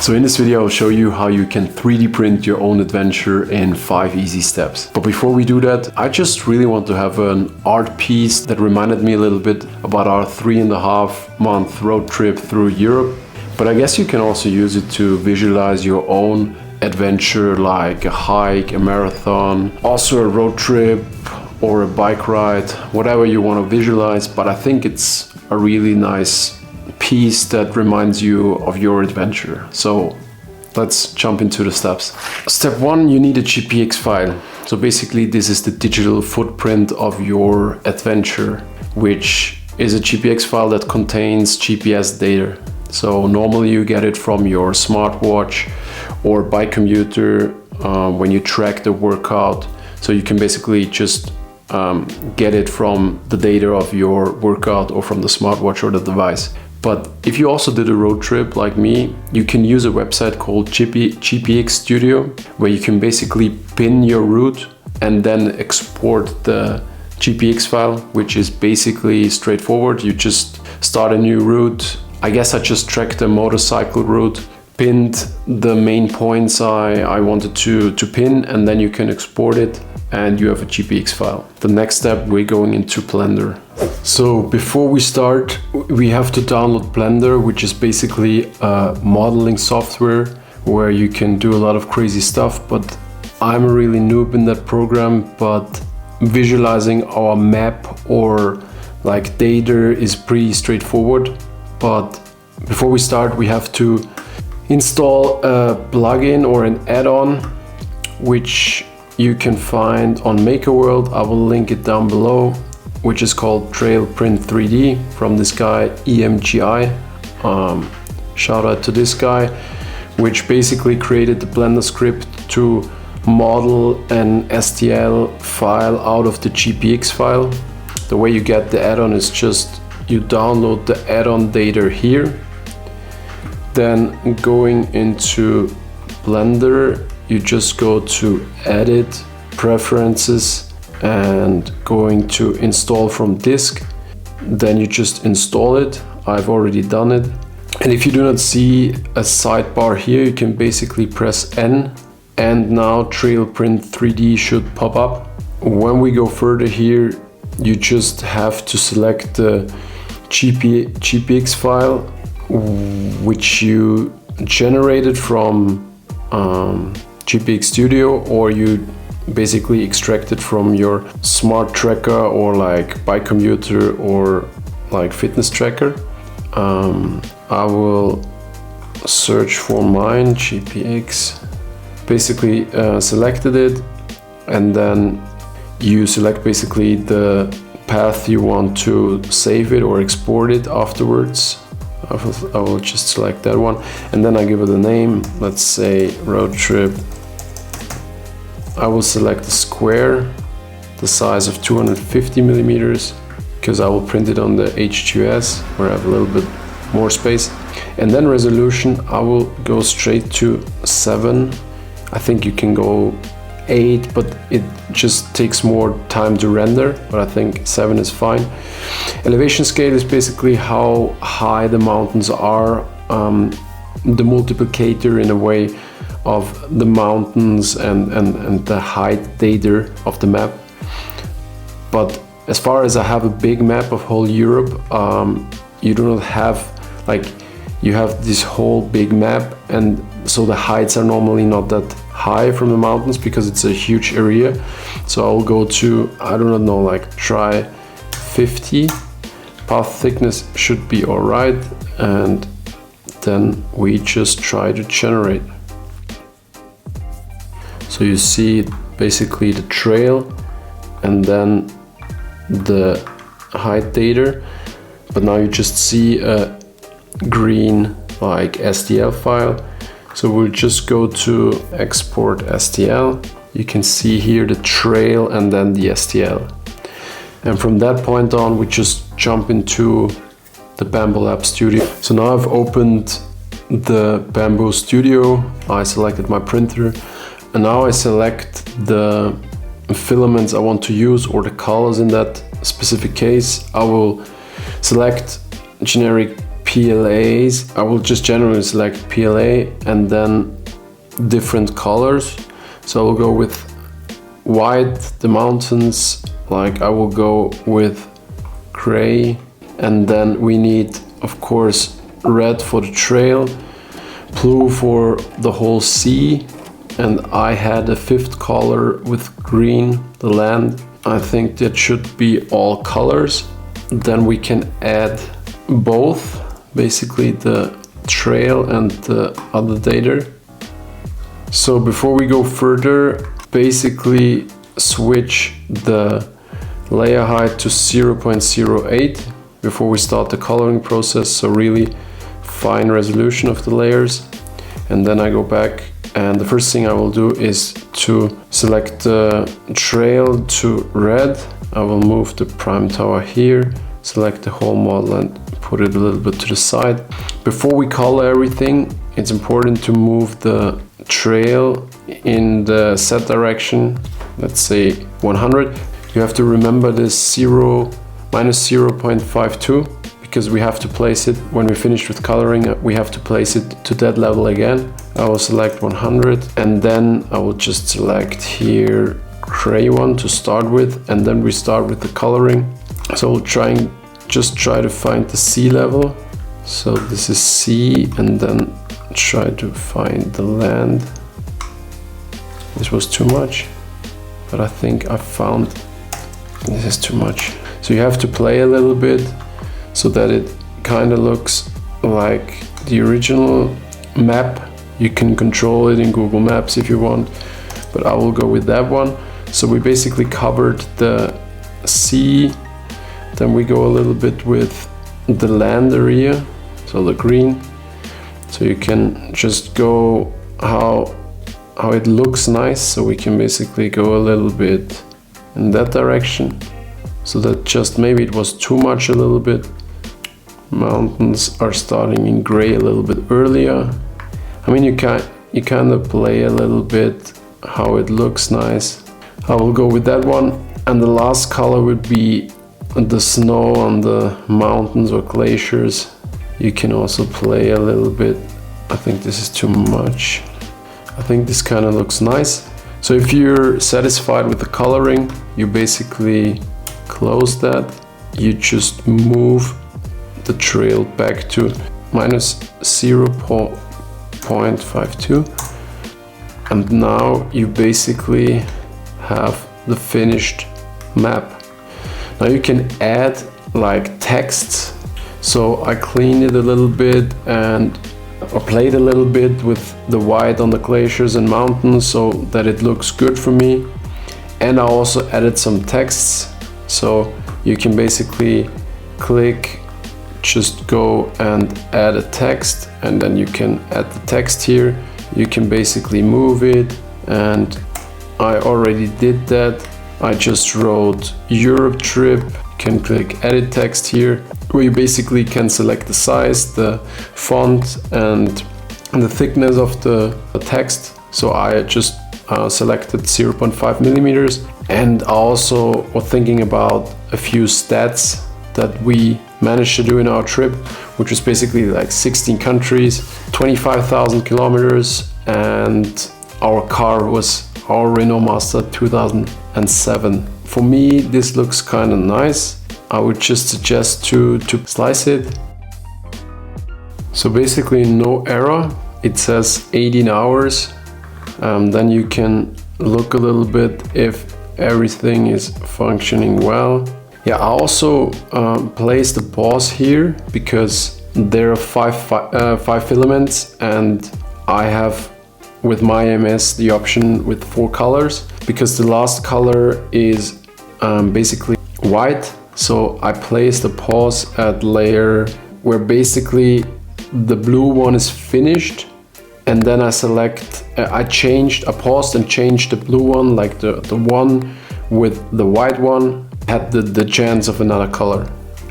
So in this video I'll show you how you can 3D print your own adventure in 5 easy steps. But before we do that, I just really want to have an art piece that reminded me a little bit about our 3.5-month road trip through Europe. But I guess you can also use it to visualize your own adventure, like a hike, a marathon, also a road trip or a bike ride, whatever you want to visualize. But I think it's a really nice piece that reminds you of your adventure. So let's jump into the steps. Step 1, you need a GPX file. So basically this is the digital footprint of your adventure, which is a GPX file that contains GPS data. So normally you get it from your smartwatch or bike commuter when you track the workout. So you can basically just get it from the data of your workout or from the smartwatch or the device. But if you also did a road trip like me, you can use a website called GPX Studio, where you can basically pin your route and then export the GPX file, which is basically straightforward. You just start a new route. I guess I just tracked a motorcycle route, pinned the main points I wanted to pin, and then you can export it and you have a GPX file. The next step, we're going into Blender. So before we start, we have to download Blender, which is basically a modeling software where you can do a lot of crazy stuff, but I'm a really noob in that program. But visualizing our map or like data is pretty straightforward. But before we start, we have to install a plugin or an add-on, which you can find on MakerWorld. I will link it down below, which is called TrailPrint 3D from this guy EMGI. Shout out to this guy, which basically created the Blender script to model an STL file out of the GPX file. The way you get the add-on is just you download the add-on data here, then going into Blender, you just go to Edit, Preferences, and going to Install from Disk. Then you just install it. I've already done it. And if you do not see a sidebar here, you can basically press N, and now TrailPrint 3D should pop up. When we go further here, you just have to select the GPX file, which you generated from GPX Studio, or you basically extract it from your smart tracker or like bike commuter or like fitness tracker. I will search for mine, GPX. Basically selected it, and then you select basically the path you want to save it or export it afterwards. I will just select that one, and then I give it a name. Let's say Roadtrip. I will select the square, the size of 250 millimeters, because I will print it on the H2S where I have a little bit more space. And then resolution, I will go straight to 7. I think you can go 8, but it just takes more time to render, but I think 7 is fine. Elevation scale is basically how high the mountains are, the multiplicator in a way of the mountains and the height data of the map. But as far as I have a big map of whole Europe, you do not have, like, you have this whole big map, and so the heights are normally not that high from the mountains because it's a huge area. So I'll go to, I do not know, like try 50. Path thickness should be all right, and then we just try to generate. So you see basically the trail and then the height data, but now you just see a green like STL file. So we'll just go to export STL. You can see here the trail and then the STL. And from that point on, we just jump into the Bambu Lab Studio. So now I've opened the Bambu Studio. I selected my printer, and now I select the filaments I want to use or the colors in that specific case. I will select generic PLAs. I will just generally select PLA and then different colors. So I will go with white, the mountains, like I will go with gray, and then we need, of course, red for the trail, blue for the whole sea, and I had a fifth color with green, the land. I think that should be all colors. Then we can add both, basically the trail and the other data. So before we go further, basically switch the layer height to 0.08 before we start the coloring process, so really fine resolution of the layers. And then I go back, and the first thing I will do is to select the trail to red. I will move the prime tower here, select the whole model and put it a little bit to the side. Before we color everything, it's important to move the trail in the set direction, let's say 100. You have to remember this minus 0.52, because we have to place it, when we finish with coloring, we have to place it to that level again. I will select 100, and then I will just select here gray one to start with, and then we start with the coloring. So we'll just try to find the sea level. So this is sea, and then try to find the land. This was too much, but I think I found this is too much. So you have to play a little bit so that it kind of looks like the original map. You can control it in Google Maps if you want, but I will go with that one. So we basically covered the sea, then we go a little bit with the land area, so the green. So you can just go how it looks nice, so we can basically go a little bit in that direction. So that just maybe it was too much a little bit. Mountains are starting in gray a little bit earlier. I mean, you kind of play a little bit how it looks nice. I will go with that one. And the last color would be the snow on the mountains or glaciers. You can also play a little bit. I think this is too much. I think this kind of looks nice. So if you're satisfied with the coloring, you basically close that. You just move the trail back to minus 0.52. And now you basically have the finished map. Now you can add like text. So I cleaned it a little bit and I played a little bit with the white on the glaciers and mountains so that it looks good for me. And I also added some texts. So you can basically click, just go and add a text, and then you can add the text here. You can basically move it, and I already did that. I just wrote Europe trip. You can click edit text here, where you basically can select the size, the font, and the thickness of the text. So I just selected 0.5 millimeters, and I also was thinking about a few stats that we managed to do in our trip, which was basically like 16 countries, 25,000 kilometers, and our car was our Renault Master 2007. For me, this looks kind of nice. I would just suggest to slice it. So basically no error. It says 18 hours. Then you can look a little bit if everything is functioning well. Yeah, I also placed the pause here because there are five filaments, and I have with my MS the option with 4 colors, because the last color is basically white. So I placed the pause at layer where basically the blue one is finished, and then I paused and changed the blue one, like the one with the white one had the chance of another color.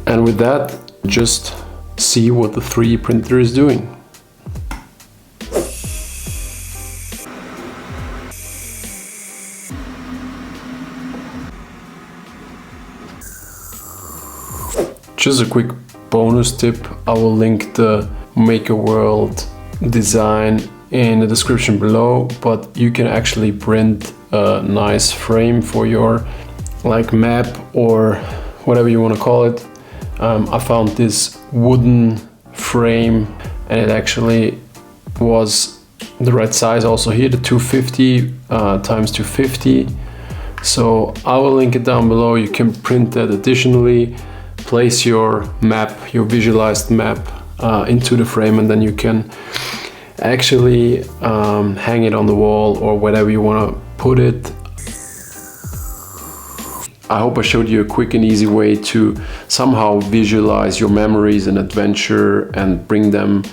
And with that, just see what the 3D printer is doing. Just a quick bonus tip, I will link the MakerWorld design in the description below, but you can actually print a nice frame for your like map or whatever you want to call it. I found this wooden frame and it actually was the right size also here, the 250 times 250. So I will link it down below. You can print that additionally, place your map, your visualized map into the frame, and then you can actually hang it on the wall or whatever you want to put it. I hope I showed you a quick and easy way to somehow visualize your memories and adventure and bring them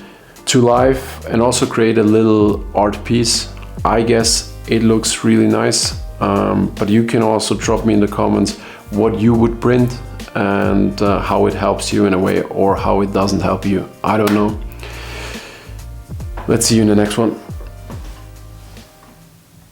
to life, and also create a little art piece. I guess it looks really nice, but you can also drop me in the comments what you would print and how it helps you in a way, or how it doesn't help you. I don't know. Let's see you in the next one.